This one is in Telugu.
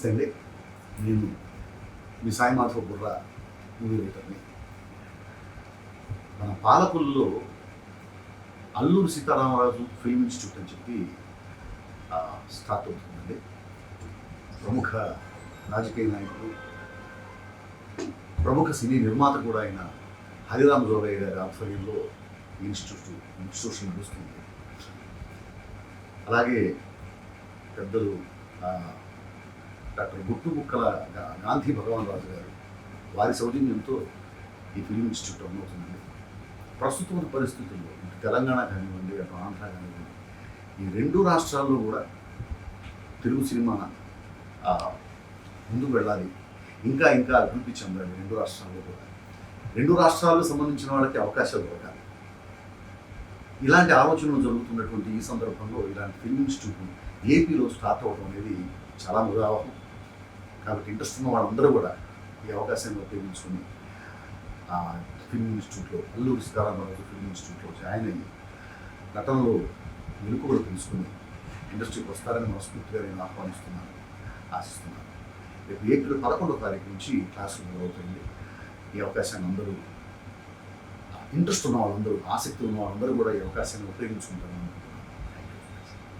నమస్తే అండి. నేను మీ సాయి మాధవ్ బుర్రా మూవీ రైటర్ని. మన పాలకుల్లో అల్లూరి సీతారామరాజు ఫిల్మ్ ఇన్స్టిట్యూట్ అని చెప్పి స్టార్ట్ అవుతుందండి. ప్రముఖ రాజకీయ నాయకుడు, ప్రముఖ సినీ నిర్మాత కూడా అయిన హరిరామ్ జోగయ్య గారి ఆధ్వర్యంలో ఇన్స్టిట్యూషన్ నడుస్తుంది. అలాగే పెద్దలు డాక్టర్ గుట్టుముక్కల గాంధీ భగవాన్ రాజు గారు, వారి సౌజన్యంతో ఈ ఫిల్మ్ ఇన్స్టిట్యూట్ అవుతుందండి. ప్రస్తుతం పరిస్థితుల్లో ఇటు తెలంగాణ కానివ్వండి, అటు ఆంధ్ర కానివ్వండి, ఈ రెండు రాష్ట్రాల్లో కూడా తెలుగు సినిమా ముందుకు వెళ్ళాలి, ఇంకా ఇంకా అభివృద్ధి చెందాలి. రెండు రాష్ట్రాల్లో కూడా, రెండు రాష్ట్రాలకు సంబంధించిన వాళ్ళకి అవకాశాలు దొరకాలి. ఇలాంటి ఆలోచనలు జరుగుతున్నటువంటి ఈ సందర్భంలో ఇలాంటి ఫిల్మ్ ఇన్స్టిట్యూట్ ఏపీలో స్టార్ట్ అవ్వడం అనేది చాలా ముదావహం. కాబట్టి ఇంట్రెస్ట్ ఉన్న వాళ్ళందరూ కూడా ఈ అవకాశాన్ని ఉపయోగించుకొని ఫిల్మ్ ఇన్స్టిట్యూట్లో, అల్లూరి సీతారామరాజు ఫిల్మ్ ఇన్స్టిట్యూట్లో జాయిన్ అయ్యి నటనలో మెలకువలు తెలుసుకుని ఇండస్ట్రీకి వస్తారని మనస్ఫూర్తిగా నేను ఆశిస్తున్నాను. రేపు ఏప్రిల్ 11వ తారీఖు నుంచి క్లాసులు మొదలవుతాయండి. ఈ అవకాశాన్ని అందరూ, ఇంట్రెస్ట్ ఉన్న వాళ్ళందరూ, ఆసక్తి ఉన్న వాళ్ళందరూ కూడా ఈ అవకాశాన్ని ఉపయోగించుకుంటారని